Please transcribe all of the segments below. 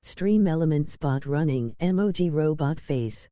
Stream element spot running emoji robot face.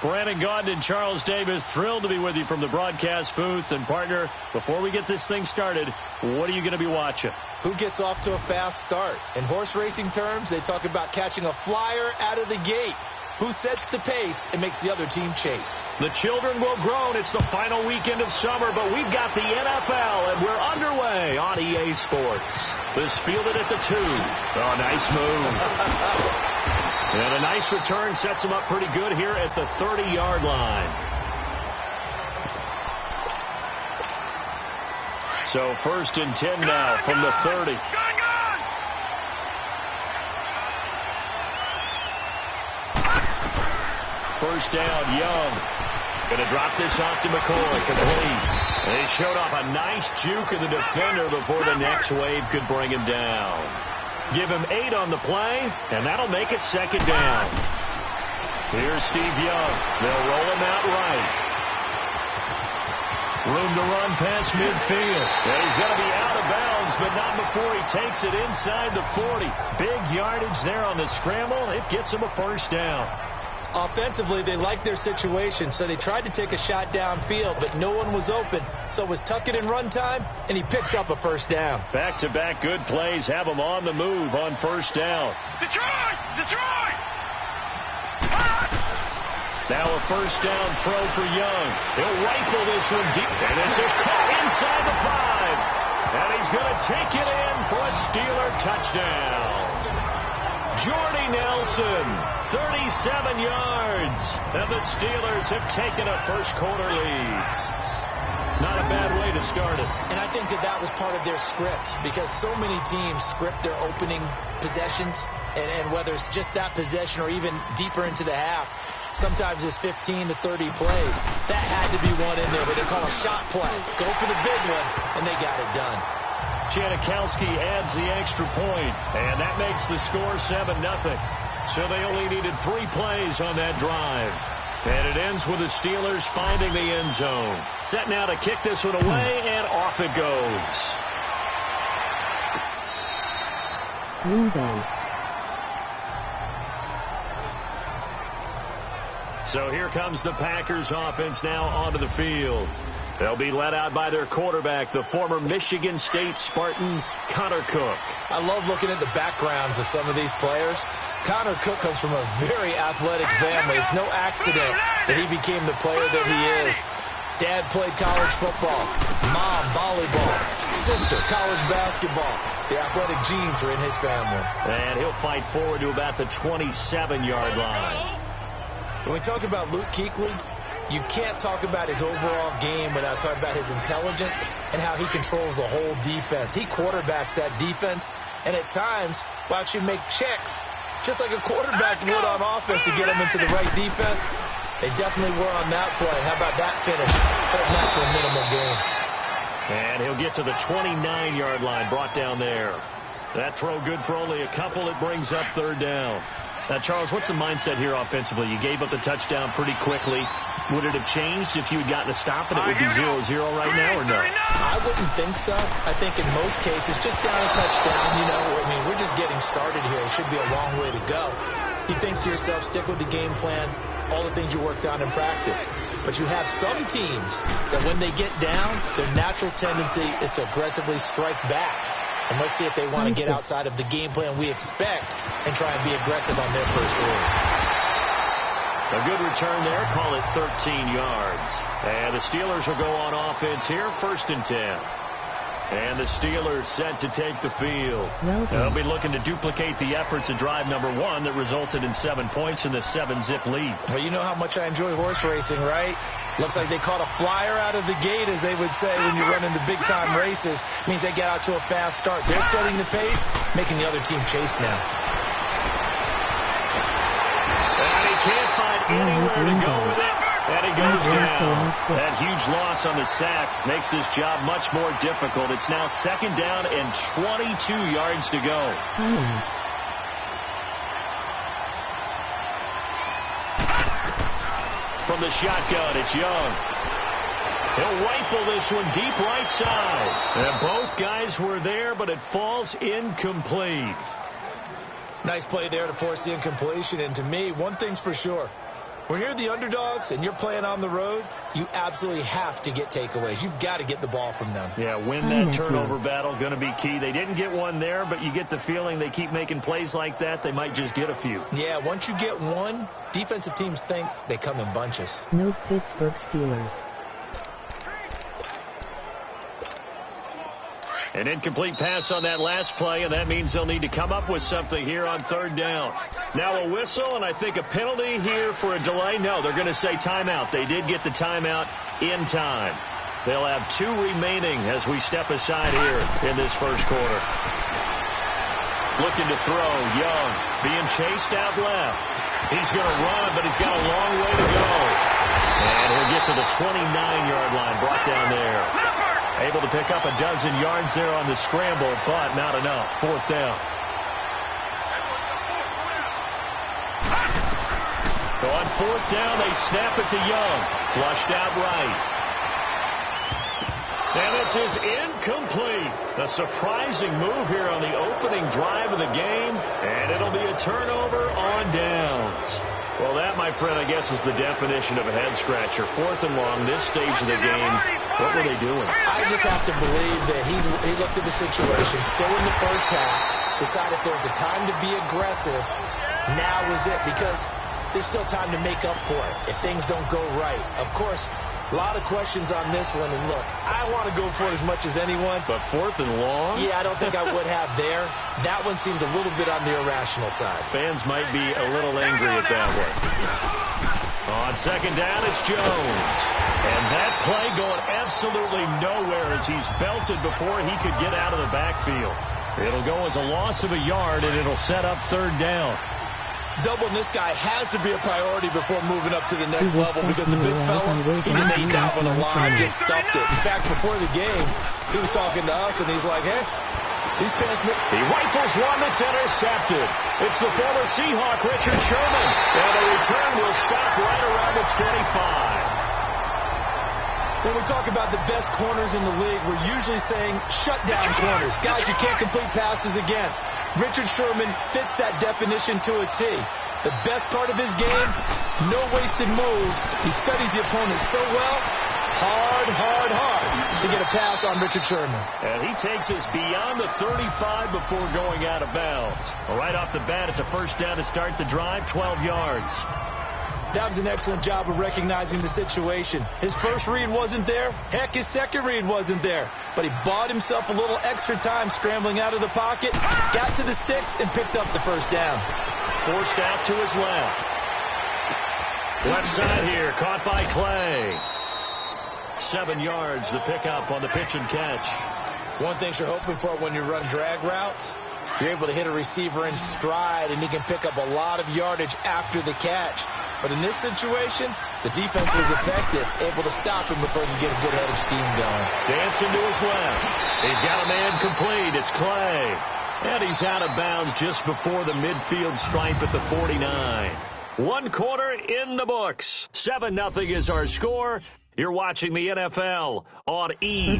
Brandon Gaudin and Charles Davis, thrilled to be with you from the broadcast booth. And, partner, before we get this thing started, what are you going to be watching? Who gets off to a fast start? In horse racing terms, they talk about catching a flyer out of the gate. Who sets the pace and makes the other team chase? The children will groan. It's the final weekend of summer, but we've got the NFL, and we're underway on EA Sports. This fielded at the 2. Oh, nice move. And a nice return sets him up pretty good here at the 30-yard line. So 1st and 10 now from the 30. First down, Young. Going to drop this off to McCoy. Complete. They showed off a nice juke of the defender before the next wave could bring him down. Give him 8 on the play, and that'll make it 2nd down. Here's Steve Young. They'll roll him out right. Room to run past midfield. And he's going to be out of bounds, but not before he takes it inside the 40. Big yardage there on the scramble. It gets him a 1st down. Offensively, they liked their situation, so they tried to take a shot downfield, but no one was open. So it was tuck it in run time, and he picks up a 1st down. Back-to-back good plays have him on the move on 1st down. Detroit! Detroit! Now a 1st down throw for Young. He'll rifle this one deep, and this is caught inside the 5. And he's going to take it in for a Steeler touchdown. Jordy Nelson, 37 yards, and the Steelers have taken a first-quarter lead. Not a bad way to start it. And I think that was part of their script, because so many teams script their opening possessions, and whether it's just that possession or even deeper into the half, sometimes it's 15 to 30 plays. That had to be one in there, but they call a shot play. Go for the big one, and they got it done. Janikowski adds the extra point, and that makes the score 7-0. So they only needed 3 plays on that drive. And it ends with the Steelers finding the end zone. Set now to kick this one away, and off it goes. Green Bay. So here comes the Packers offense now onto the field. They'll be led out by their quarterback, the former Michigan State Spartan, Connor Cook. I love looking at the backgrounds of some of these players. Connor Cook comes from a very athletic family. It's no accident that he became the player that he is. Dad played college football. Mom, volleyball. Sister, college basketball. The athletic genes are in his family. And he'll fight forward to about the 27-yard line. When we talk about Luke Kuechly, you can't talk about his overall game without talking about his intelligence and how he controls the whole defense. He quarterbacks that defense, and at times will actually make checks, just like a quarterback would on offense to get them into the right defense. They definitely were on that play. How about that finish? Holding that to a minimal gain. And he'll get to the 29-yard line, brought down there. That throw good for only a couple. It brings up 3rd down. Now, Charles, what's the mindset here offensively? You gave up the touchdown pretty quickly. Would it have changed if you had gotten a stop and it would be 0-0 right now, or no? I wouldn't think so. I think in most cases, just down a touchdown, we're just getting started here. It should be a long way to go. You think to yourself, stick with the game plan, all the things you worked on in practice. But you have some teams that when they get down, their natural tendency is to aggressively strike back. And let's see if they want to get outside of the game plan we expect and try and be aggressive on their first series. A good return there. Call it 13 yards. And the Steelers will go on offense here, 1st and 10. And the Steelers set to take the field. They'll be looking to duplicate the efforts of drive number 1 that resulted in 7 points in the 7-zip lead. Well, you know how much I enjoy horse racing, right? Looks like they caught a flyer out of the gate, as they would say when you're running the big-time races. Means they get out to a fast start. They're setting the pace, making the other team chase now. And he can't find anywhere to go with it. And he goes down. That huge loss on the sack makes this job much more difficult. It's now 2nd down and 22 yards to go. From the shotgun, it's Young. He'll rifle this one deep right side. And both guys were there, but it falls incomplete. Nice play there to force the incompletion. And to me, one thing's for sure. When you're the underdogs and you're playing on the road, you absolutely have to get takeaways. You've got to get the ball from them. Yeah, win that turnover battle, going to be key. They didn't get one there, but you get the feeling they keep making plays like that, they might just get a few. Yeah, once you get one, defensive teams think they come in bunches. No Pittsburgh Steelers. An incomplete pass on that last play, and that means they'll need to come up with something here on 3rd down. Now a whistle, and I think a penalty here for a delay. No, they're going to say timeout. They did get the timeout in time. They'll have 2 remaining as we step aside here in this first quarter. Looking to throw, Young, being chased out left. He's going to run, but he's got a long way to go. And he'll get to the 29-yard line, brought down there. Able to pick up a dozen yards there on the scramble, but not enough. 4th down. On 4th down, they snap it to Young. Flushed out right. And this is incomplete. A surprising move here on the opening drive of the game, and it'll be a turnover on downs. Well, that, my friend, I guess is the definition of a head-scratcher. 4th and long, this stage of the game. What were they doing? I just have to believe that he looked at the situation, still in the first half, decided if there was a time to be aggressive, now is it, because there's still time to make up for it if things don't go right. Of course, a lot of questions on this one, and look, I want to go for it as much as anyone. But 4th and long? Yeah, I don't think I would have there. That one seemed a little bit on the irrational side. Fans might be a little angry at that one. On 2nd down, it's Jones. And that play going absolutely nowhere as he's belted before he could get out of the backfield. It'll go as a loss of a yard, and it'll set up 3rd down. Doubling this guy has to be a priority before moving up to the next level, because the big fella, he just ate that one alive, just stuffed it. In fact, before the game, he was talking to us, and he's like, hey, these pants... He rifles one that's intercepted. It's the former Seahawk, Richard Sherman. And the return will stop right around the 25. When we talk about the best corners in the league, we're usually saying shutdown corners, guys you can't complete passes against. Richard Sherman fits that definition to a T. The best part of his game, no wasted moves. He studies the opponent so well, hard to get a pass on Richard Sherman. And he takes us beyond the 35 before going out of bounds. Well, right off the bat, it's a 1st down to start the drive, 12 yards. That was an excellent job of recognizing the situation. His first read wasn't there. Heck, his second read wasn't there. But he bought himself a little extra time scrambling out of the pocket, got to the sticks, and picked up the 1st down. Forced out to his left. Left side here, caught by Clay. 7 yards, the pickup on the pitch and catch. One thing you're hoping for when you run drag routes, you're able to hit a receiver in stride, and he can pick up a lot of yardage after the catch. But in this situation, the defense was effective, able to stop him before he could get a good head of steam going. Dancing to his left. He's got a man complete. It's Clay. And he's out of bounds just before the midfield stripe at the 49. 1 quarter in the books. 7-0 is our score. You're watching the NFL on EA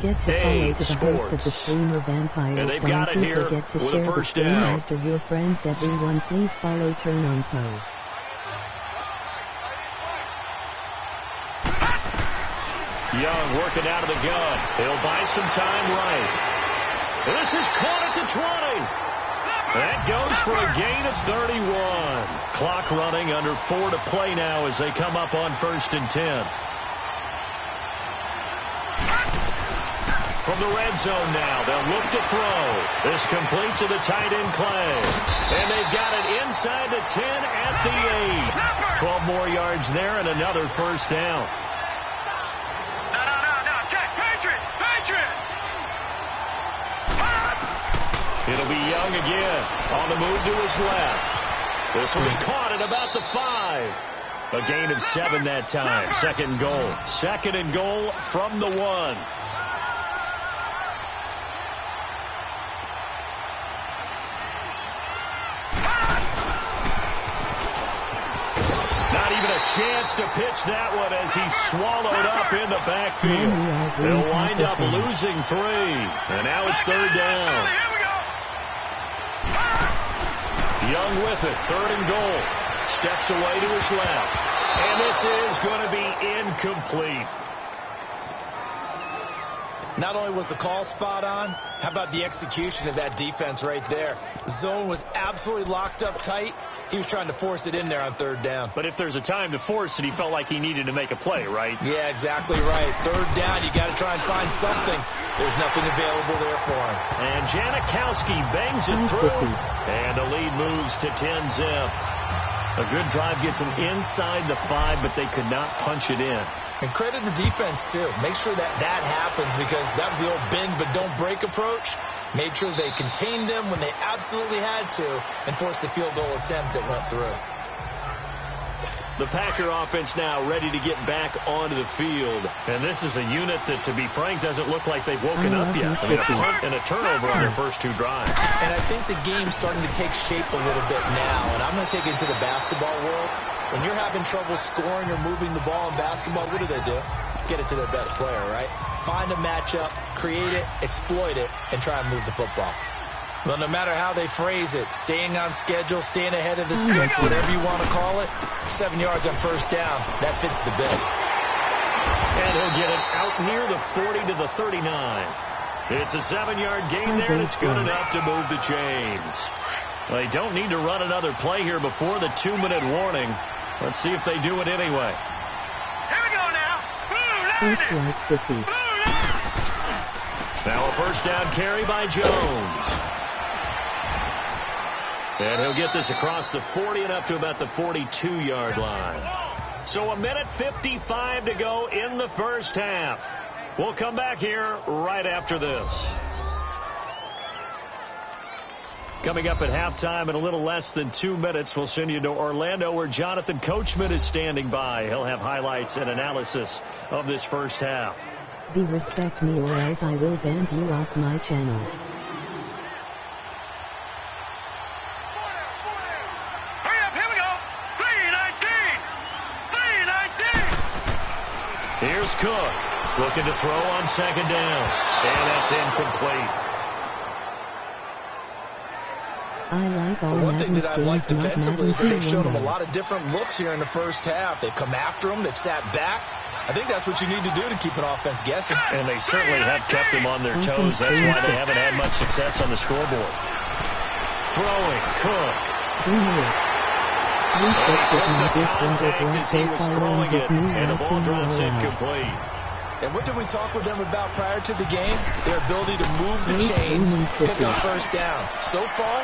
Sports. And they've got it here with a 1st down. After your friends, everyone, please follow Turn on Poe. Young working out of the gun. He'll buy some time right. This is caught at the 20. That goes for a gain of 31. Clock running, under 4 to play now as they come up on 1st and 10. From the red zone now, they'll look to throw. This complete to the tight end, Clay. And they've got it inside the 10 at the 8. 12 more yards there and another first down. No. Check. Patriot. It'll be Young again on the move to his left. This will be caught at about the 5. A gain of 7 that time. Second and goal. Second and goal from the 1. Not even a chance to pitch that one as he's swallowed up in the backfield. They'll wind up losing 3. And now it's 3rd down. Young with it, 3rd and goal. Steps away to his left. And this is going to be incomplete. Not only was the call spot on, how about the execution of that defense right there? The zone was absolutely locked up tight. He was trying to force it in there on 3rd down. But if there's a time to force it, he felt like he needed to make a play, right? Yeah, exactly right. 3rd down, you got to try and find something. There's nothing available there for him. And Janikowski bangs it through. And the lead moves to 10-zip. A good drive gets him inside the 5, but they could not punch it in. And credit the defense, too. Make sure that happens, because that was the old bend but don't break approach. Made sure they contained them when they absolutely had to and forced the field goal attempt that went through. The Packer offense now ready to get back onto the field. And this is a unit that, to be frank, doesn't look like they've woken up yet. I mean, a punt and a turnover on their first 2 drives. And I think the game's starting to take shape a little bit now. And I'm going to take it to the basketball world. When you're having trouble scoring or moving the ball in basketball, what do? Get it to their best player, right? Find a matchup, create it, exploit it, and try and move the football. Well, no matter how they phrase it, staying on schedule, staying ahead of the sticks, whatever you want to call it, 7 yards on 1st down, that fits the bill. And he'll get it out near the 40 to the 39. It's a 7-yard gain there, and it's good enough to move the chains. Well, they don't need to run another play here before the 2-minute warning. Let's see if they do it anyway. Here we go now. First like City. Now a first down carry by Jones. And he'll get this across the 40 and up to about the 42-yard line. So 1:55 to go in the first half. We'll come back here right after this. Coming up at halftime in a little less than 2 minutes, we'll send you to Orlando where Jonathan Coachman is standing by. He'll have highlights and analysis of this first half. Be respect me or else I will ban you off my channel. Hurry up, here we go. 3:19. Here's Cook looking to throw on 2nd down. And that's incomplete. I like all One thing that I've liked games, not defensively is that Madden they've shown him a 2 lot of different looks here in the first half. They've come after him. They've sat back. I think that's what you need to do to keep an offense guessing. And they certainly have kept them on their toes. That's why they haven't had much success on the scoreboard. Throwing, Cook. He took the contact as he was throwing it, and the ball drops incomplete. And what did we talk with them about prior to the game? Their ability to move the chains, pick up first downs. So far,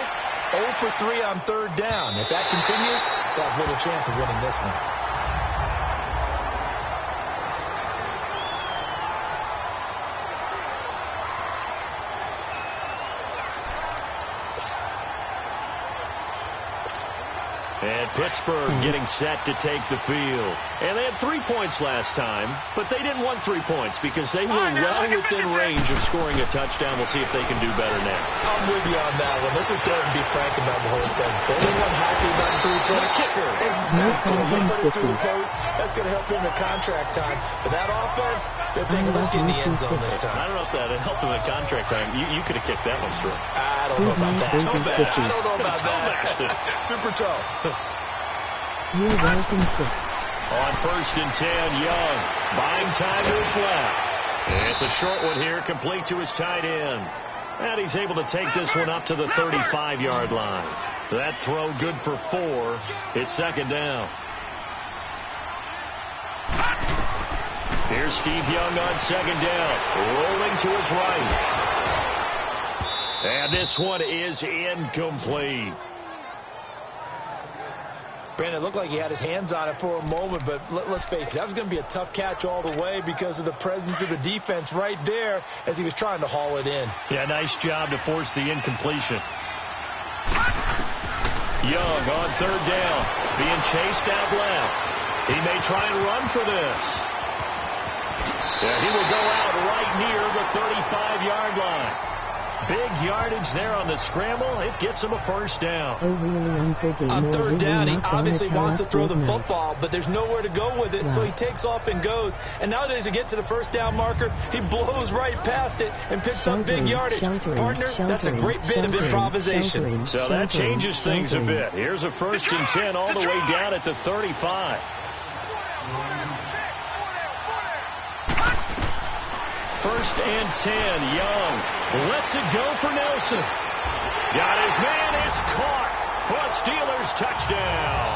0 for 3 on 3rd down. If that continues, they have little chance of winning this one. And Pittsburgh getting set to take the field. And they had 3 points last time, but they didn't want 3 points because they were well within range of scoring a touchdown. We'll see if they can do better now. I'm with you on that one. Let's just go ahead and be frank about the whole thing. The only one happy about the 3-point kicker. Exactly. You put it through the post. That's going to help him in contract time. But that offense, they're thinking, let's get in the end zone this time. I don't know if that helped him in contract time. You could have kicked that one straight. I don't know about that. I don't know about that. Super toe. You're welcome, Chris. On 1st and 10, Young buying time to his left. And it's a short one here, complete to his tight end. And he's able to take this one up to the 35-yard line. That throw good for 4. It's second down. Here's Steve Young on second down. Rolling to his right. And this one is incomplete. Brandon, it looked like he had his hands on it for a moment, but let's face it, that was going to be a tough catch all the way because of the presence of the defense right there as he was trying to haul it in. Yeah, nice job to force the incompletion. Young on third down, being chased out left. He may try and run for this. Yeah, he will go out right near the 35-yard line. Big yardage there on the scramble. It gets him a first down. On third down, he obviously wants to throw the football, but there's nowhere to go with it, so he takes off and goes. And nowadays, to get to the first down marker, he blows right past it and picks up big yardage. Partner, that's a great bit of improvisation. So that changes things a bit. Here's a 1st and 10 all the way down at the 35. First and 10, Young lets it go for Nelson. Got his man, it's caught for a Steelers touchdown.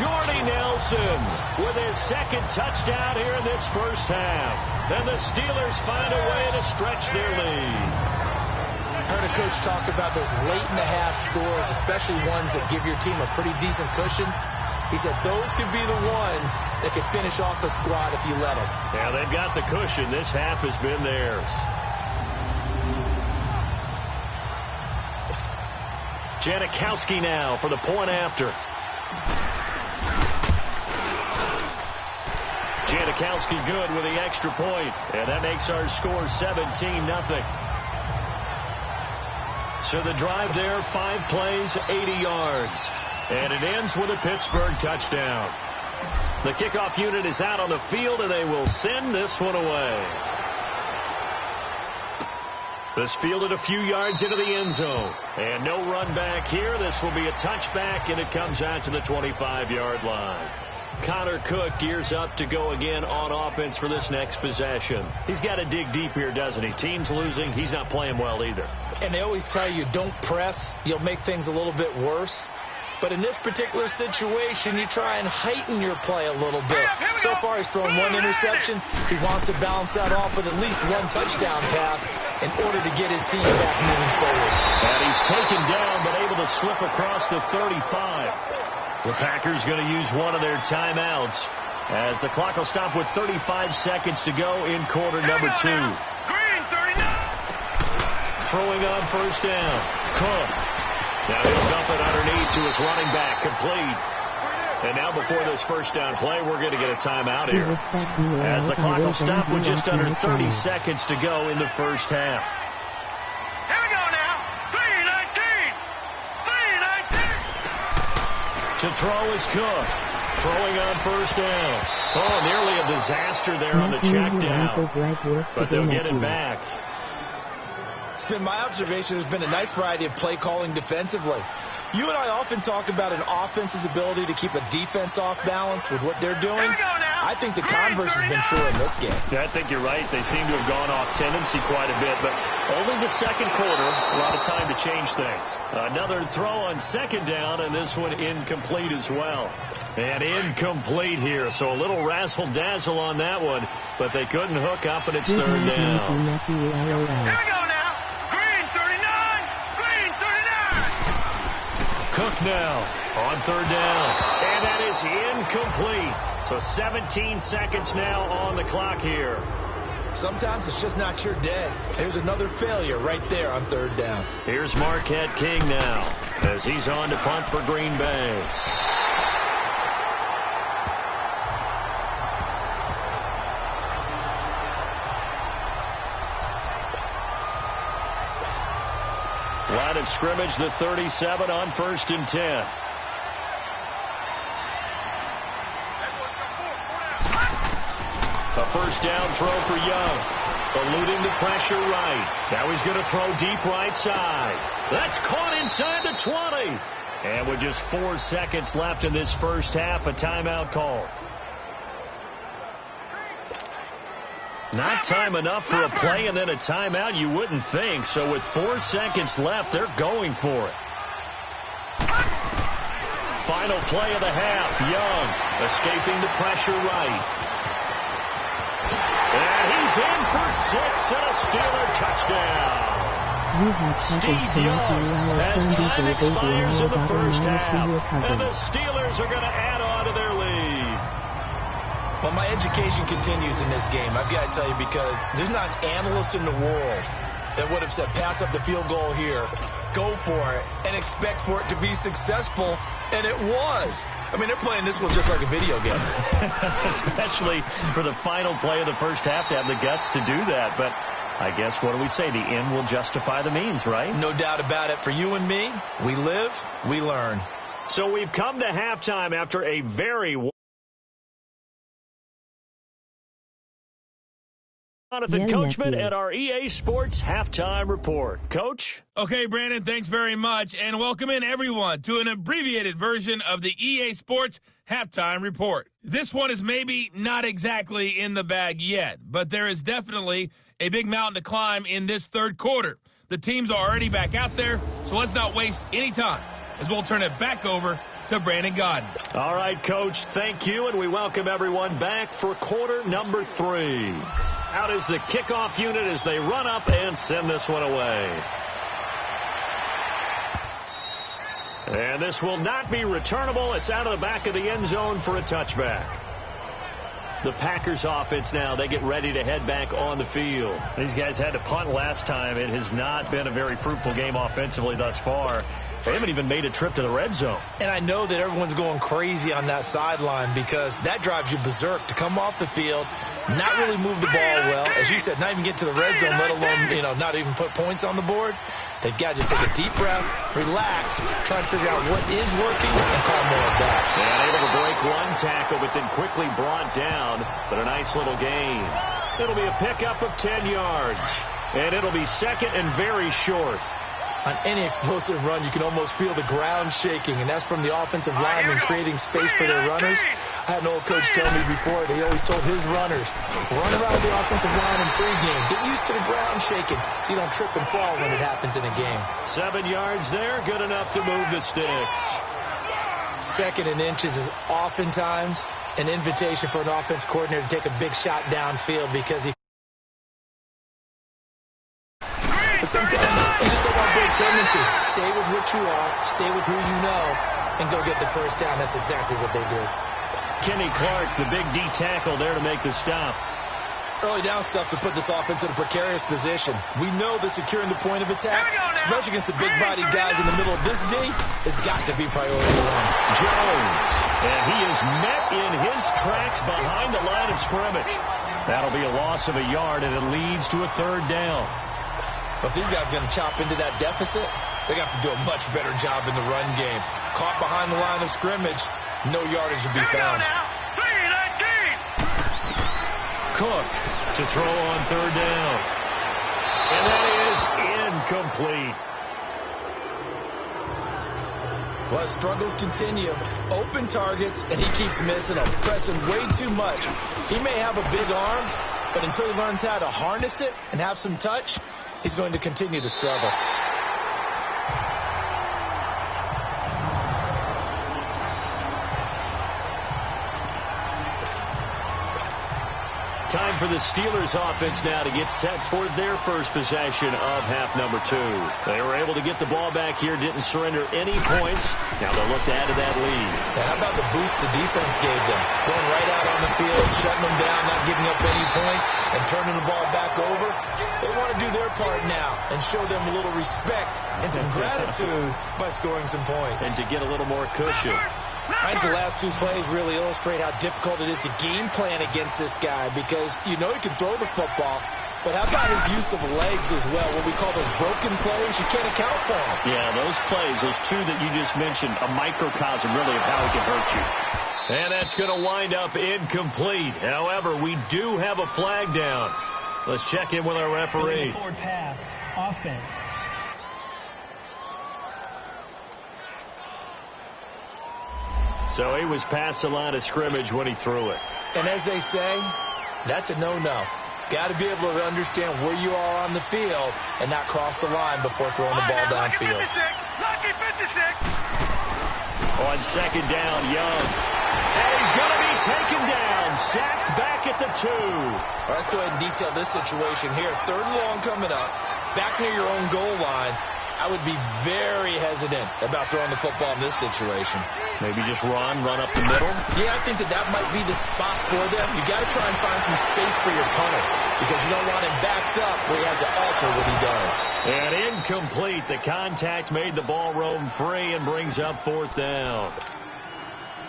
Jordy Nelson with his second touchdown here in this first half. And the Steelers find a way to stretch their lead. Heard a coach talk about those late-in-the-half scores, especially ones that give your team a pretty decent cushion. He said those could be the ones that could finish off a squad if you let them. Yeah, they've got the cushion. This half has been theirs. Janikowski now for the point after. Janikowski good with the extra point. And that makes our score 17-0. So the drive there, 5 plays, 80 yards. And it ends with a Pittsburgh touchdown. The kickoff unit is out on the field, and they will send this one away. This fielded a few yards into the end zone. And no run back here. This will be a touchback, and it comes out to the 25-yard line. Connor Cook gears up to go again on offense for this next possession. He's got to dig deep here, doesn't he? Team's losing. He's not playing well either. And they always tell you, don't press. You'll make things a little bit worse. But in this particular situation, you try and heighten your play a little bit. So far, he's thrown 1 interception. He wants to balance that off with at least 1 touchdown pass in order to get his team back moving forward. And he's taken down, but able to slip across the 35. The Packers going to use one of their timeouts as the clock will stop with 35 seconds to go in quarter number 2. Throwing on first down. Cook. Now he'll dump it underneath to his running back, complete. And now before this first down play, we're going to get a timeout here. As the clock will stop with just under 30 seconds to go in the first half. Here we go now. 3-19. 3-19. To throw is Cook. Throwing on first down. Oh, nearly a disaster there on the check down. But they'll get it back. It's been my observation there's been a nice variety of play calling defensively. You and I often talk about an offense's ability to keep a defense off balance with what they're doing. I think the converse has been true in this game. Yeah, I think you're right. They seem to have gone off tendency quite a bit, but only the second quarter, a lot of time to change things. Another throw on second down, and this one incomplete as well. And incomplete here, so a little razzle-dazzle on that one, but they couldn't hook up, and it's third down. Here we go now. Cook now on third down. And that is incomplete. So 17 seconds now on the clock here. Sometimes it's just not your day. There's another failure right there on third down. Here's Marquette King now as he's on to punt for Green Bay. Line of scrimmage, the 37 on 1st and 10. A first down throw for Young. Eluding the pressure right. Now he's going to throw deep right side. That's caught inside the 20. And with just 4 seconds left in this first half, a timeout call. Not time enough for a play and then a timeout, you wouldn't think. So with 4 seconds left, they're going for it. Final play of the half. Young escaping the pressure right. And he's in for 6 and a Steeler touchdown. You have tackled Timothy As time expires in the first half, recovery. and the Steelers are going to add on to their lead. Well, my education continues in this game, I've got to tell you, because there's not an analyst in the world that would have said pass up the field goal here, go for it, and expect for it to be successful, and it was. I mean, they're playing this one just like a video game. Especially for the final play of the first half to have the guts to do that. But I guess, what do we say? The end will justify the means, right? No doubt about it. For you and me, we live, we learn. So we've come to halftime after a very... Jonathan Coachman at our EA Sports Halftime Report. Coach? Okay, Brandon, thanks very much. And welcome in, everyone, to an abbreviated version of the EA Sports Halftime Report. This one is maybe not exactly in the bag yet, but there is definitely a big mountain to climb in this third quarter. The teams are already back out there, so let's not waste any time, as we'll turn it back over to Brandon Godden. All right, Coach, thank you, and we welcome everyone back for quarter number 3. Out is the kickoff unit as they run up and send this one away. And this will not be returnable. It's out of the back of the end zone for a touchback. The Packers offense now, they get ready to head back on the field. These guys had to punt last time. It has not been a very fruitful game offensively thus far. They haven't even made a trip to the red zone. And I know that everyone's going crazy on that sideline because that drives you berserk to come off the field, not really move the ball well. As you said, not even get to the red zone, let alone, not even put points on the board. They've got to just take a deep breath, relax, try to figure out what is working, and call more of that. And able to break one tackle, but then quickly brought down. But a nice little gain. It'll be a pickup of 10 yards. And it'll be second and very short. On any explosive run, you can almost feel the ground shaking, and that's from the offensive linemen creating space for their runners. I had an old coach tell me before, he always told his runners, run around the offensive line in pregame. Get used to the ground shaking so you don't trip and fall when it happens in a game. 7 yards there, good enough to move the sticks. Second and inches is oftentimes an invitation for an offense coordinator to take a big shot downfield because he... But sometimes you just don't want big tendency. Stay with what you are, stay with who you know, and go get the first down. That's exactly what they did. Kenny Clark, the big D tackle there to make the stop. Early down stuff to put this offense in a precarious position. We know that securing the point of attack, especially against the big-bodied guys in the middle of this D, has got to be priority one. Jones, and he is met in his tracks behind the line of scrimmage. That'll be a loss of a yard, and it leads to a third down. But if these guys are going to chop into that deficit, they got to do a much better job in the run game. Caught behind the line of scrimmage, no yardage to be found. Cook to throw on third down. And that is incomplete. Well, his struggles continue. Open targets, and he keeps missing them, pressing way too much. He may have a big arm, but until he learns how to harness it and have some touch, he's going to continue to struggle. Time for the Steelers offense now to get set for their first possession of half number 2. They were able to get the ball back here, didn't surrender any points. Now they'll look to add to that lead. Now, how about the boost the defense gave them? Going right out on the field, shutting them down, not giving up any points, and turning the ball back over. They want to do their part now and show them a little respect and some gratitude by scoring some points. And to get a little more cushion. I think the last two plays really illustrate how difficult it is to game plan against this guy because you know he can throw the football, but how about his use of legs as well? What we call those broken plays, you can't account for them. Yeah, those plays, those two that you just mentioned, a microcosm really of how he can hurt you. And that's going to wind up incomplete. However, we do have a flag down. Let's check in with our referee. Forward pass, offense. So he was past the line of scrimmage when he threw it. And as they say, that's a no-no. Got to be able to understand where you are on the field and not cross the line before throwing the ball downfield. Lucky 56. On second down, Young. And he's going to be taken down. Sacked back at the 2. All right, let's go ahead and detail this situation here. 3rd and long coming up. Back near your own goal line. I would be very hesitant about throwing the football in this situation. Maybe just run up the middle. Yeah, I think that might be the spot for them. You got to try and find some space for your punter because you don't want him backed up where he has to alter what he does. And incomplete. The contact made the ball roam free and brings up 4th down.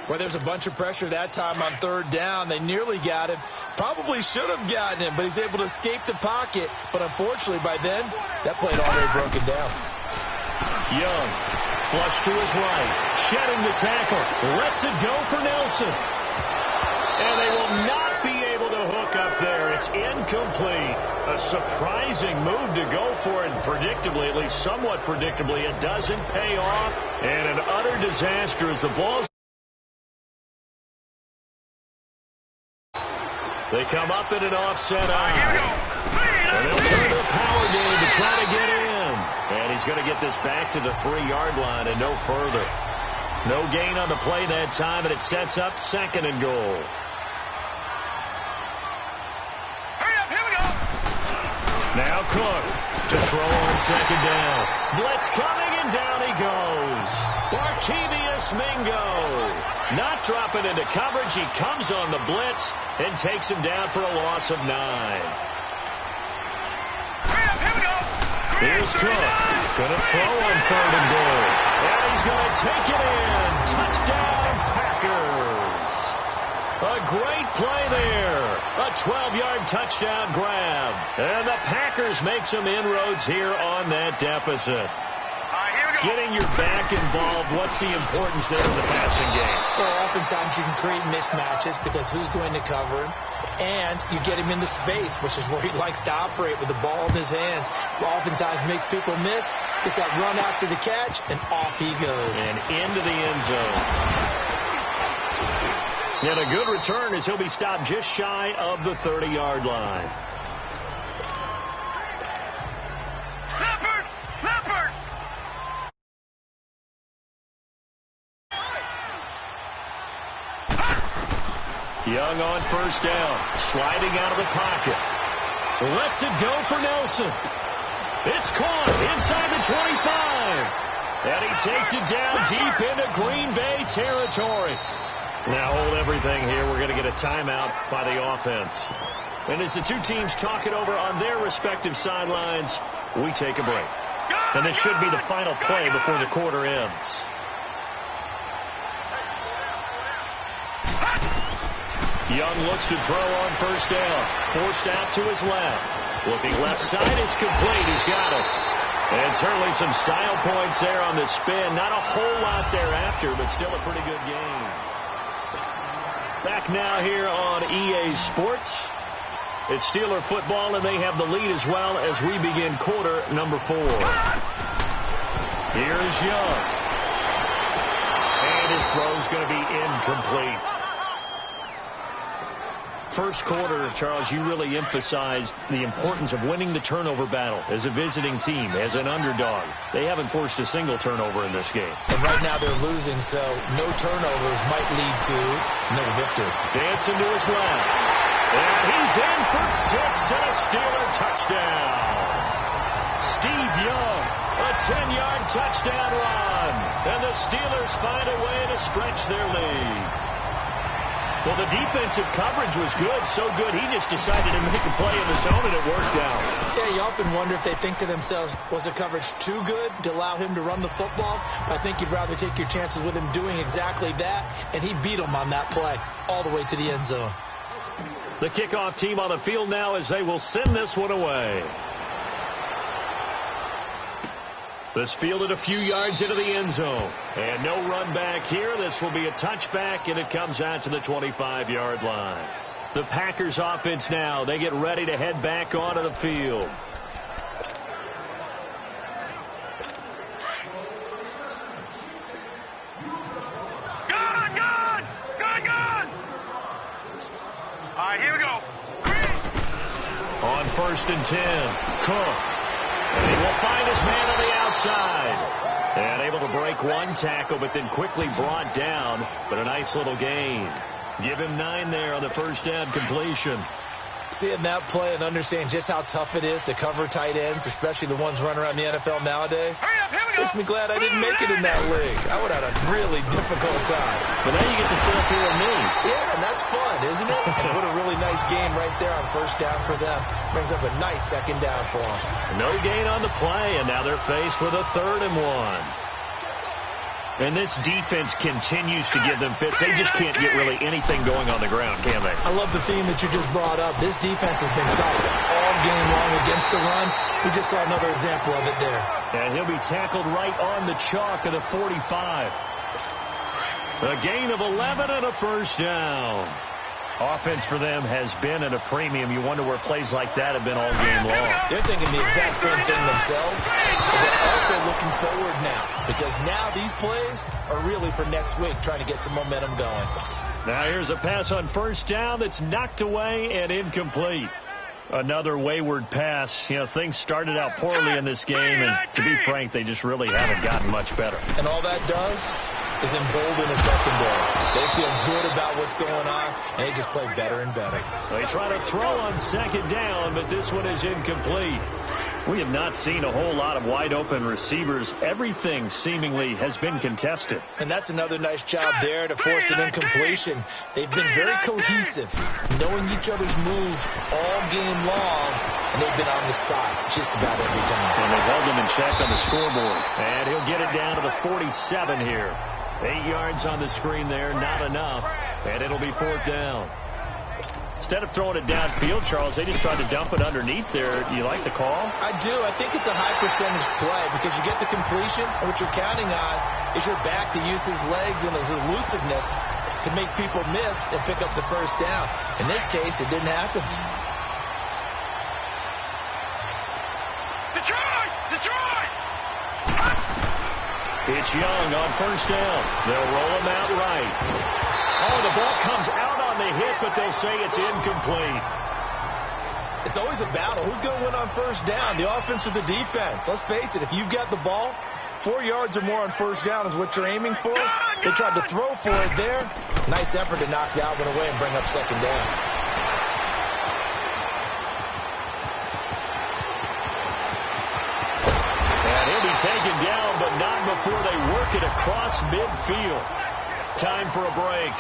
Well, there's a bunch of pressure that time on 3rd down. They nearly got him. Probably should have gotten him, but he's able to escape the pocket. But unfortunately, by then, that play had already broken down. Young, flush to his right, shedding the tackle, lets it go for Nelson. And they will not be able to hook up there. It's incomplete. A surprising move to go for it, predictably, at least somewhat predictably. It doesn't pay off, and an utter disaster as the ball's. They come up in an offset eye. And they'll turn to the power game to try to get in. And he's going to get this back to the 3-yard line and no further. No gain on the play that time, and it sets up 2nd and goal. Hurry up, here we go. Now Cook to throw on 2nd down. Blitz coming, and down he goes. Barkevius Mingo. Not dropping into coverage. He comes on the blitz and takes him down for a loss of 9. Here's Cook. Going to throw on 3rd and goal. And he's going to take it in. Touchdown, Packers. A great play there. A 12-yard touchdown grab. And the Packers make some inroads here on that deficit. Getting your back involved, what's the importance there in the passing game? Well, oftentimes you can create mismatches because who's going to cover him? And you get him into space, which is where he likes to operate with the ball in his hands. Oftentimes makes people miss, gets that run after the catch, and off he goes. And into the end zone. And a good return as he'll be stopped just shy of the 30-yard line. Young on 1st down, sliding out of the pocket. Lets it go for Nelson. It's caught inside the 25. And he takes it down deep into Green Bay territory. Now hold everything here. We're going to get a timeout by the offense. And as the two teams talk it over on their respective sidelines, we take a break. And this should be the final play before the quarter ends. Young looks to throw on 1st down. Forced out to his left. Looking left side, it's complete. He's got it. And certainly some style points there on the spin. Not a whole lot thereafter, but still a pretty good game. Back now here on EA Sports. It's Steeler football, and they have the lead as well as we begin quarter number 4. Here's Young. And his throw's going to be incomplete. First quarter, Charles, you really emphasized the importance of winning the turnover battle as a visiting team, as an underdog. They haven't forced a single turnover in this game. And right now they're losing, so no turnovers might lead to no victory. Dancing to his left. And he's in for 6 and a Steeler touchdown. Steve Young, a 10-yard touchdown run. And the Steelers find a way to stretch their lead. Well, the defensive coverage was good, so good he just decided to make a play in the zone, and it worked out. Yeah, you often wonder if they think to themselves, was the coverage too good to allow him to run the football? I think you'd rather take your chances with him doing exactly that, and he beat him on that play all the way to the end zone. The kickoff team on the field now as they will send this one away. This fielded a few yards into the end zone. And no run back here. This will be a touchback, and it comes out to the 25-yard line. The Packers offense now, they get ready to head back onto the field. Gone! All right, here we go. 1st and 10. Cook. And he will find his man on the outside. And able to break one tackle, but then quickly brought down. But a nice little gain. Give him 9 there on the first down completion. Seeing that play and understanding just how tough it is to cover tight ends, especially the ones running around the NFL nowadays, makes me glad I didn't make it in that league. I would have had a really difficult time. But now you get to sit up here with me. Yeah, and that's fun, isn't it? And what a really nice game right there on first down for them. Brings up a nice second down for them. No gain on the play, and now they're faced with a 3rd and 1. And this defense continues to give them fits. They just can't get really anything going on the ground, can they? I love the theme that you just brought up. This defense has been tough all game long against the run. We just saw another example of it there. And he'll be tackled right on the chalk of the 45. A gain of 11 and a first down. Offense for them has been at a premium. You wonder where plays like that have been all game long. They're thinking the exact same thing themselves, but they're also looking forward now, because now these plays are really for next week, trying to get some momentum going. Now here's a pass on first down that's knocked away and incomplete. Another wayward pass. You know, things started out poorly in this game, and to be frank, they just really haven't gotten much better. And all that does is embolden a secondary. They feel good about what's going on, and they just play better and better. They try to throw on second down, but this one is incomplete. We have not seen a whole lot of wide-open receivers. Everything seemingly has been contested. And that's another nice job there to force an incompletion. They've been very cohesive, knowing each other's moves all game long, and they've been on the spot just about every time. And they've held them in check on the scoreboard. And he'll get it down to the 47 here. 8 yards on the screen there, not enough. And it'll be 4th down. Instead of throwing it downfield, Charles, they just tried to dump it underneath there. You like the call? I do. I think it's a high percentage play because you get the completion, and what you're counting on is your back to use his legs and his elusiveness to make people miss and pick up the first down. In this case, it didn't happen. Detroit! Detroit! It's Young on first down. They'll roll him out right. Oh, the ball comes out on the hit, but they'll say it's incomplete. It's always a battle. Who's going to win on first down, the offense or the defense? Let's face it, if you've got the ball, 4 yards or more on first down is what you're aiming for. They tried to throw for it there. Nice effort to knock that one away and bring up second down. Taken down, but not before they work it across midfield. Time for a break.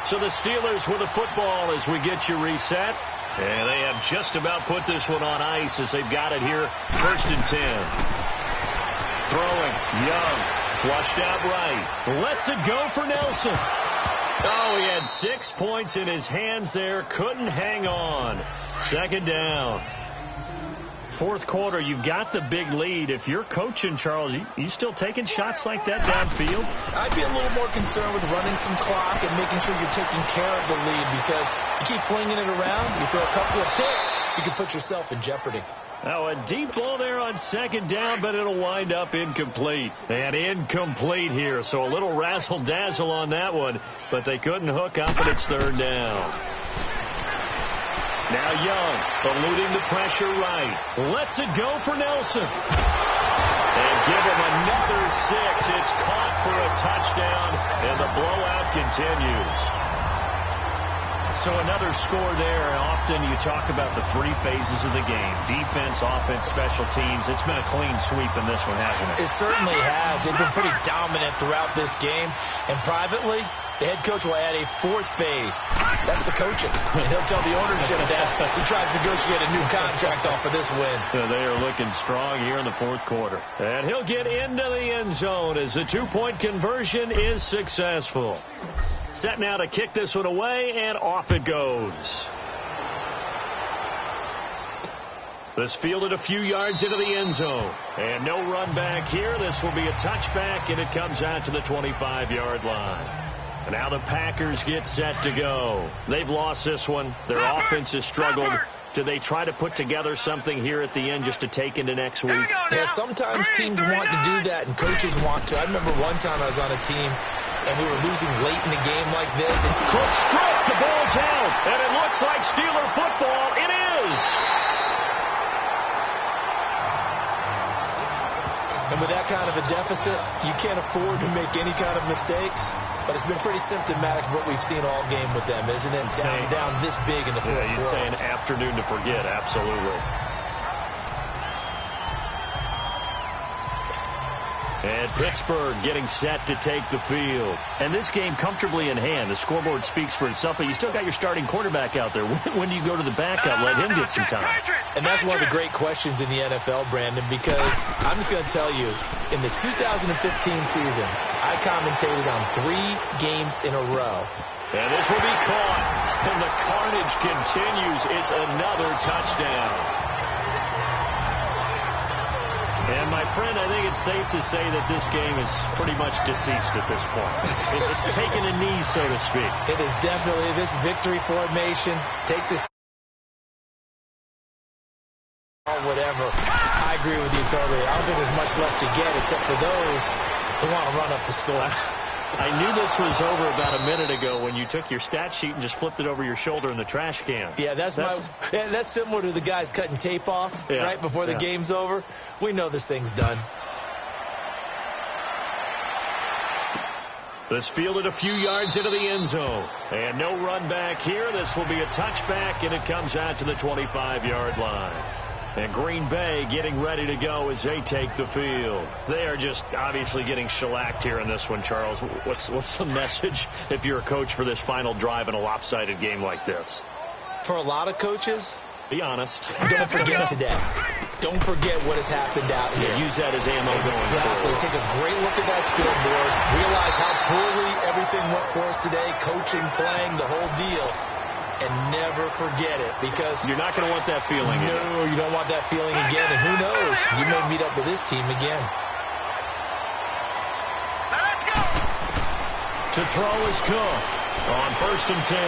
So the Steelers with the football as we get you reset. And they have just about put this one on ice as they've got it here. 1st and 10. Throwing. Young. Flushed out right. Lets it go for Nelson. Oh, he had 6 points in his hands there. Couldn't hang on. 2nd down. 4th quarter, you've got the big lead. If you're coaching, Charles, you still taking shots like that downfield? I'd be a little more concerned with running some clock and making sure you're taking care of the lead, because you keep flinging it around, you throw a couple of picks, you can put yourself in jeopardy. Now a deep ball there on 2nd down, but it'll wind up incomplete. And incomplete here, so a little razzle-dazzle on that one, but they couldn't hook up, and it's 3rd down. Now Young, eluding the pressure right. Lets it go for Nelson. And give him another 6. It's caught for a touchdown, and the blowout continues. So another score there. Often you talk about the 3 phases of the game. Defense, offense, special teams. It's been a clean sweep in this one, hasn't it? It certainly has. They've been pretty dominant throughout this game. And privately, the head coach will add a 4th phase. That's the coaching. And he'll tell the ownership that as he tries to negotiate a new contract off of this win. They are looking strong here in the 4th quarter. And he'll get into the end zone as the 2-point conversion is successful. Set now to kick this one away, and off it goes. This fielded a few yards into the end zone. And no run back here. This will be a touchback, and it comes out to the 25-yard line. And now the Packers get set to go. They've lost this one. Their offense has struggled. Do they try to put together something here at the end just to take into next week? Yeah, sometimes teams want to do that, and coaches want to. I remember one time I was on a team, and we were losing late in the game like this. And Cook struck. The ball's out. And it looks like Steeler football. It is. And with that kind of a deficit, you can't afford to make any kind of mistakes. But it's been pretty symptomatic of what we've seen all game with them, isn't it? Down this big in the fourth quarter. You'd say an afternoon to forget, absolutely. And Pittsburgh getting set to take the field. And this game comfortably in hand. The scoreboard speaks for itself, but you still got your starting quarterback out there. When do you go to the backup? Let him get some time. And that's one of the great questions in the NFL, Brandon, because I'm just going to tell you, in the 2015 season, I commentated on 3 games in a row. And this will be caught. And the carnage continues. It's another touchdown. And, my friend, I think it's safe to say that this game is pretty much deceased at this point. It's taken a knee, so to speak. It is definitely this victory formation. Take this. Whatever. I agree with you totally. I don't think there's much left to get except for those who want to run up the score. I knew this was over about a minute ago when you took your stat sheet and just flipped it over your shoulder in the trash can. Yeah, that's similar to the guys cutting tape off right before the game's over. We know this thing's done. This fielded a few yards into the end zone. And no run back here. This will be a touchback, and it comes out to the 25-yard line. And Green Bay getting ready to go as they take the field. They are just obviously getting shellacked here in this one, Charles. What's the message if you're a coach for this final drive in a lopsided game like this? For a lot of coaches, be honest. Don't forget today. Don't forget what has happened out here. Use that as ammo going forward. Take a great look at that scoreboard. Realize how poorly everything went for us today. Coaching, playing, the whole deal. And never forget it, because you're not going to want that feeling again. No, you don't want that feeling again. And who knows? You may meet up with this team again. Let's go. To throw is Cook on 1st and 10.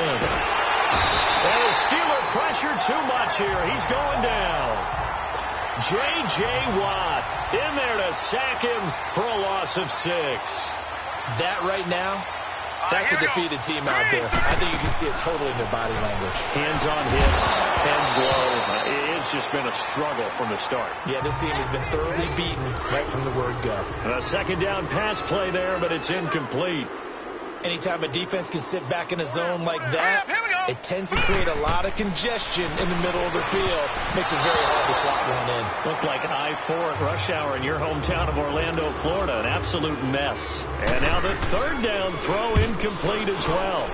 And the Steeler pressure too much here. He's going down. J.J. Watt in there to sack him for a loss of 6. That right now, that's a defeated team out there. I think you can see it totally in their body language. Hands on hips, heads low. It's just been a struggle from the start. Yeah, this team has been thoroughly beaten right from the word go. A 2nd down pass play there, but it's incomplete. Anytime a defense can sit back in a zone like that, it tends to create a lot of congestion in the middle of the field. Makes it very hard to slot one in. Looked like I-4 at rush hour in your hometown of Orlando, Florida. An absolute mess. And now the 3rd down throw incomplete as well.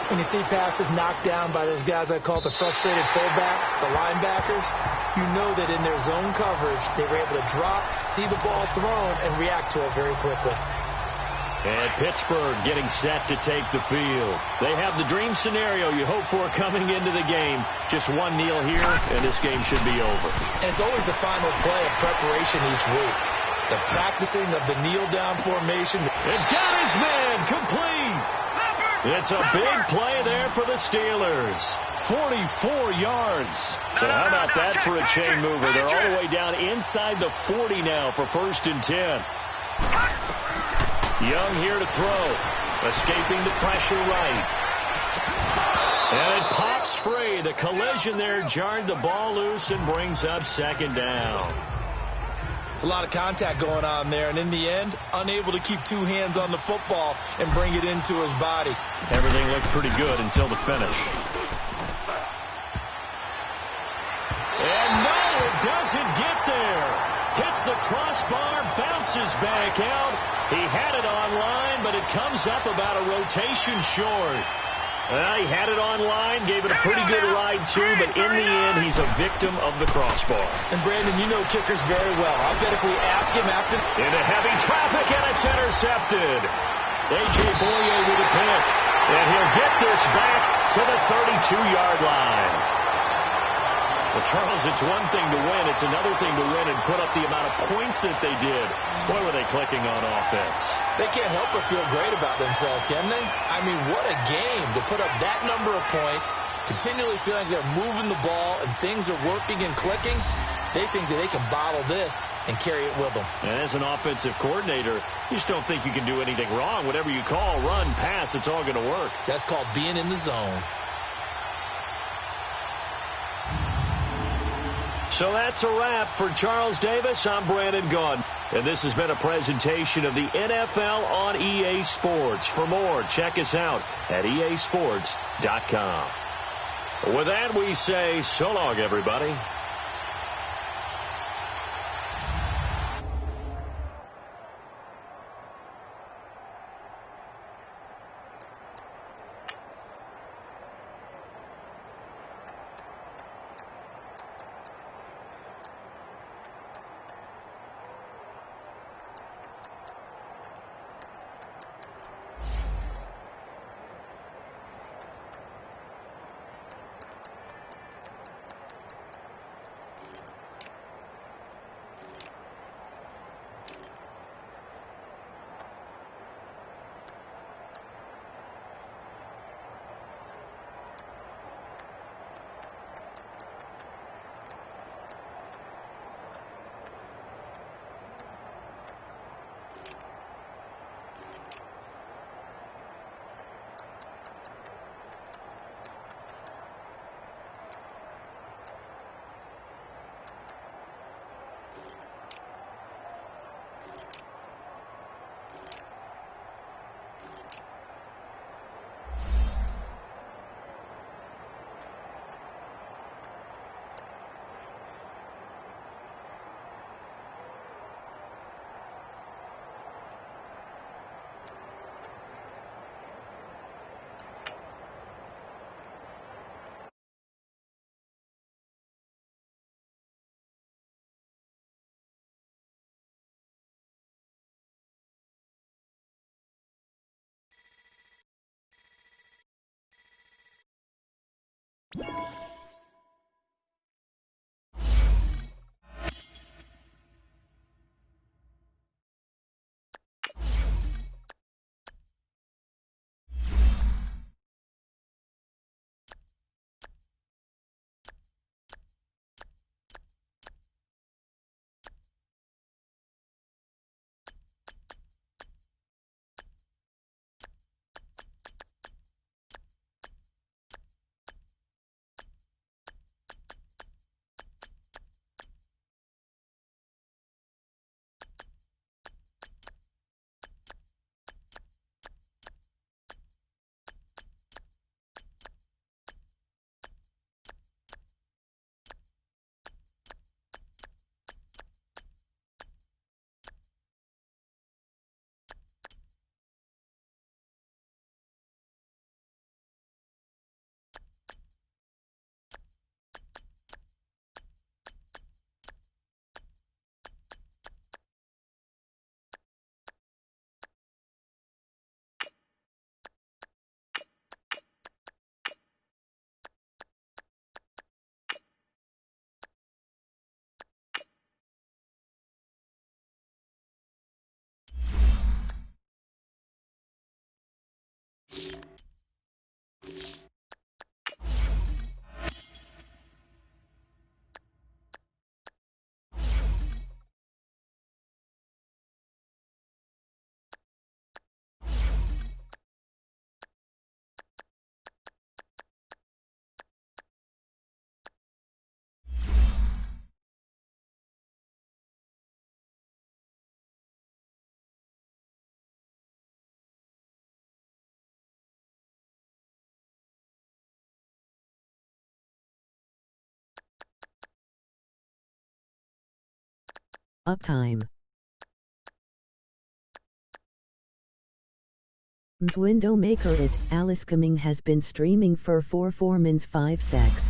When you see passes knocked down by those guys I call the frustrated fullbacks, the linebackers, you know that in their zone coverage, they were able to drop, see the ball thrown, and react to it very quickly. And Pittsburgh getting set to take the field. They have the dream scenario you hope for coming into the game. Just one kneel here, and this game should be over. And it's always the final play of preparation each week. The practicing of the kneel-down formation. It got his man complete. It's a big play there for the Steelers. 44 yards. So how about that for a chain mover? They're all the way down inside the 40 now for 1st and 10. Young here to throw. Escaping the pressure right. And it pops free. The collision there jarred the ball loose and brings up 2nd down. It's a lot of contact going on there, and in the end, unable to keep 2 hands on the football and bring it into his body. Everything looked pretty good until the finish. And no, it doesn't get there. Hits the crossbar, bounces back out. He had it online, but it comes up about a rotation short. He had it online, gave it a pretty good ride, too, but in the end, he's a victim of the crossbar. And, Brandon, you know kickers very well. I bet if we ask him after... Into heavy traffic, and it's intercepted. A.J. Boye with a pick. And he'll get this back to the 32-yard line. Well, Charles, it's one thing to win. It's another thing to win and put up the amount of points that they did. Boy, were they clicking on offense. They can't help but feel great about themselves, can they? I mean, what a game to put up that number of points, continually feeling they're moving the ball and things are working and clicking. They think that they can bottle this and carry it with them. And as an offensive coordinator, you just don't think you can do anything wrong. Whatever you call, run, pass, it's all going to work. That's called being in the zone. So that's a wrap for Charles Davis. I'm Brandon Gaudin. And this has been a presentation of the NFL on EA Sports. For more, check us out at easports.com. With that, we say so long, everybody. Uptime. Window maker it, Alicesaragaming has been streaming for 4 mins 5 secs.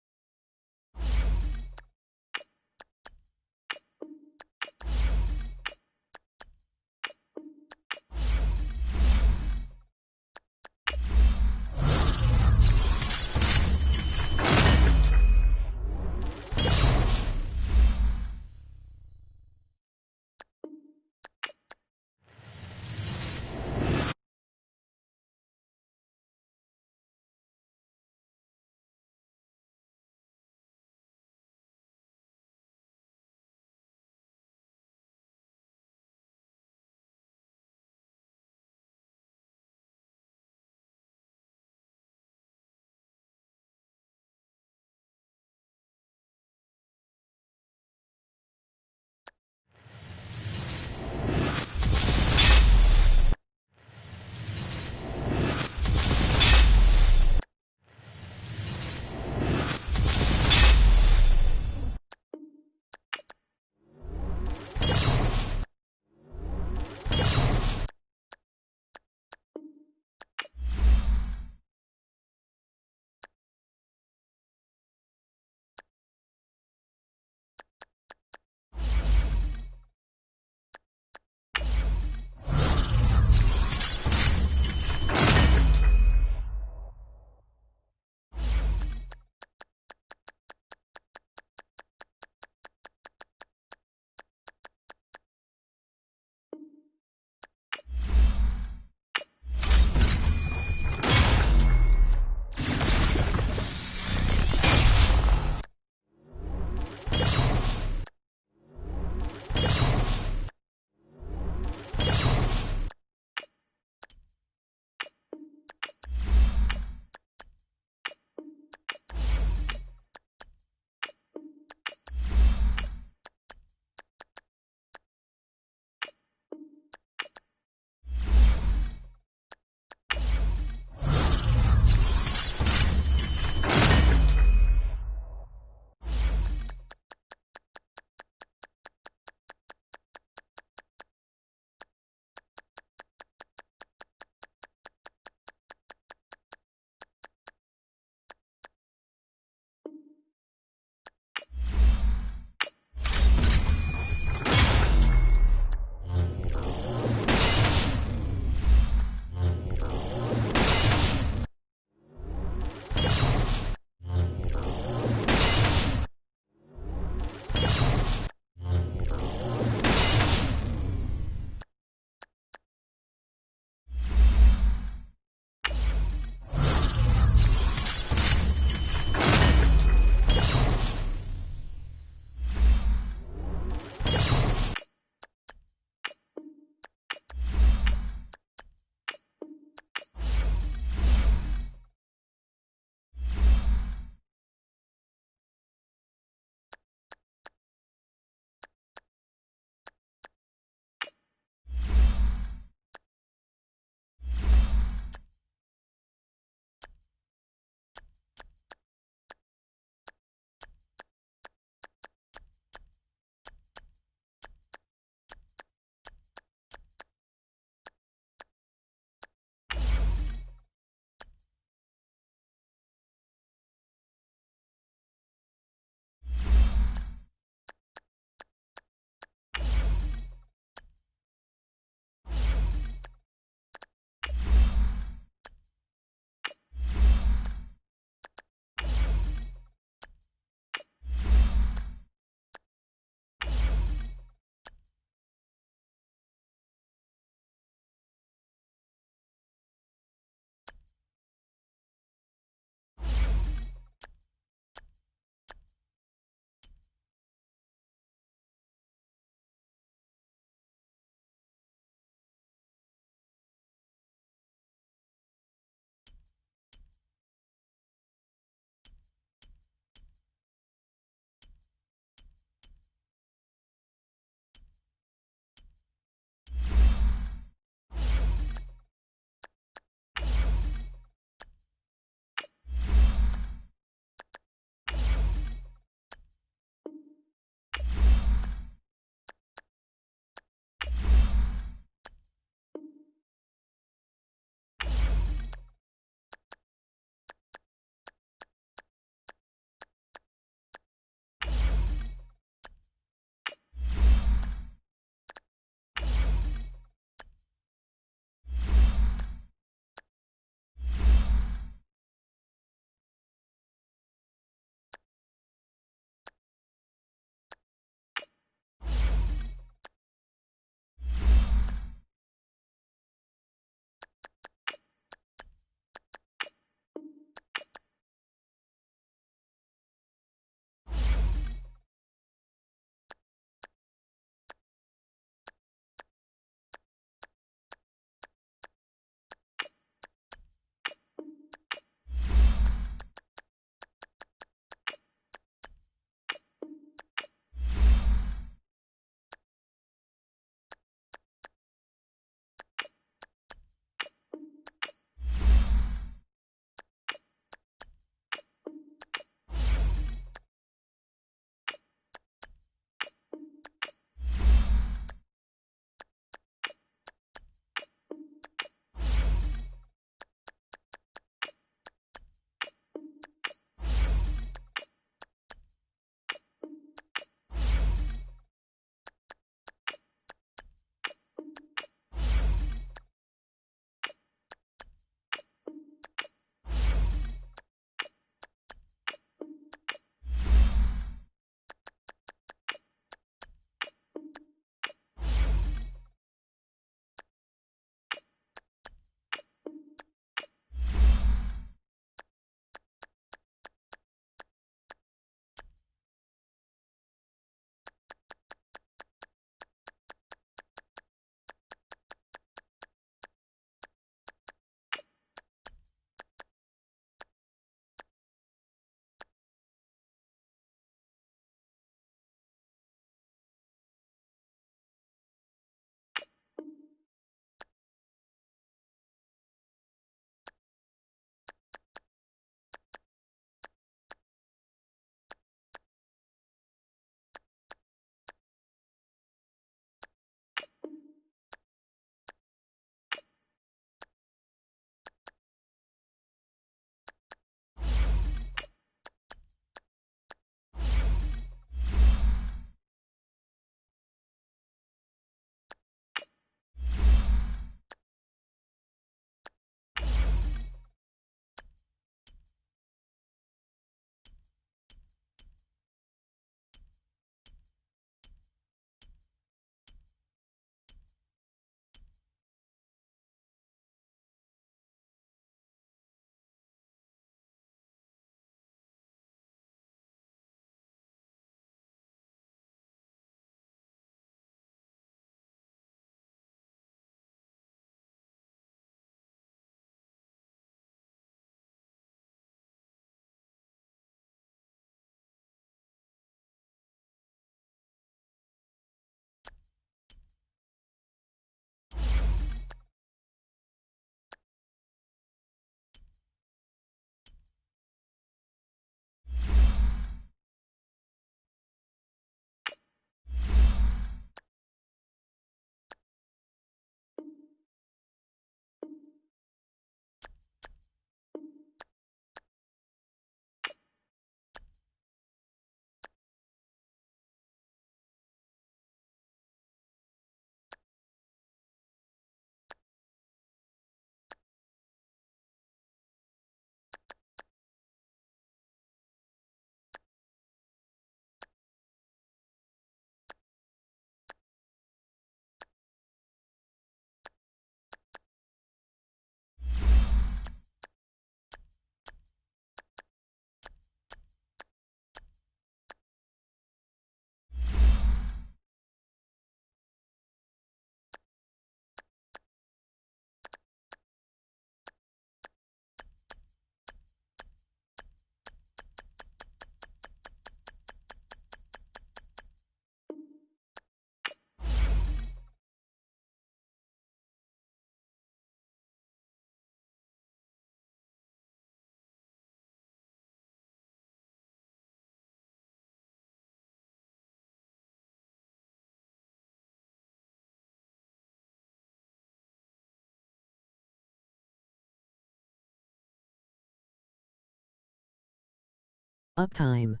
Uptime.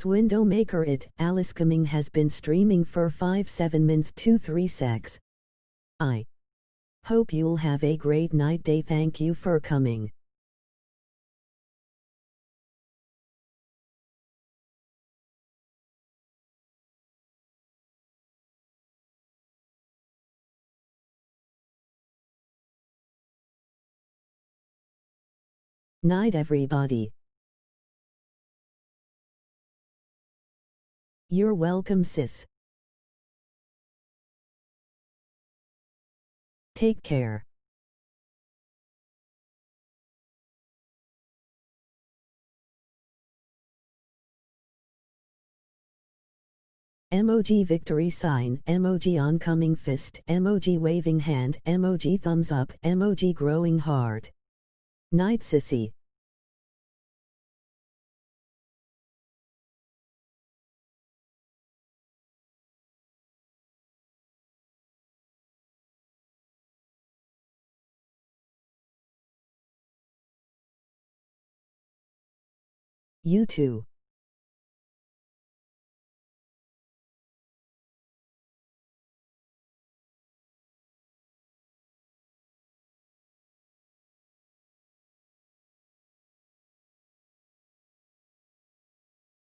Window maker it, Alicesaragaming has been streaming for 5-7 minutes 2-3 secs. I hope you'll have a great night day. Thank you for coming. Night everybody. You're welcome sis. Take care. Emoji victory sign, emoji oncoming fist, emoji waving hand, emoji thumbs up, emoji growing heart. Night sissy. You too.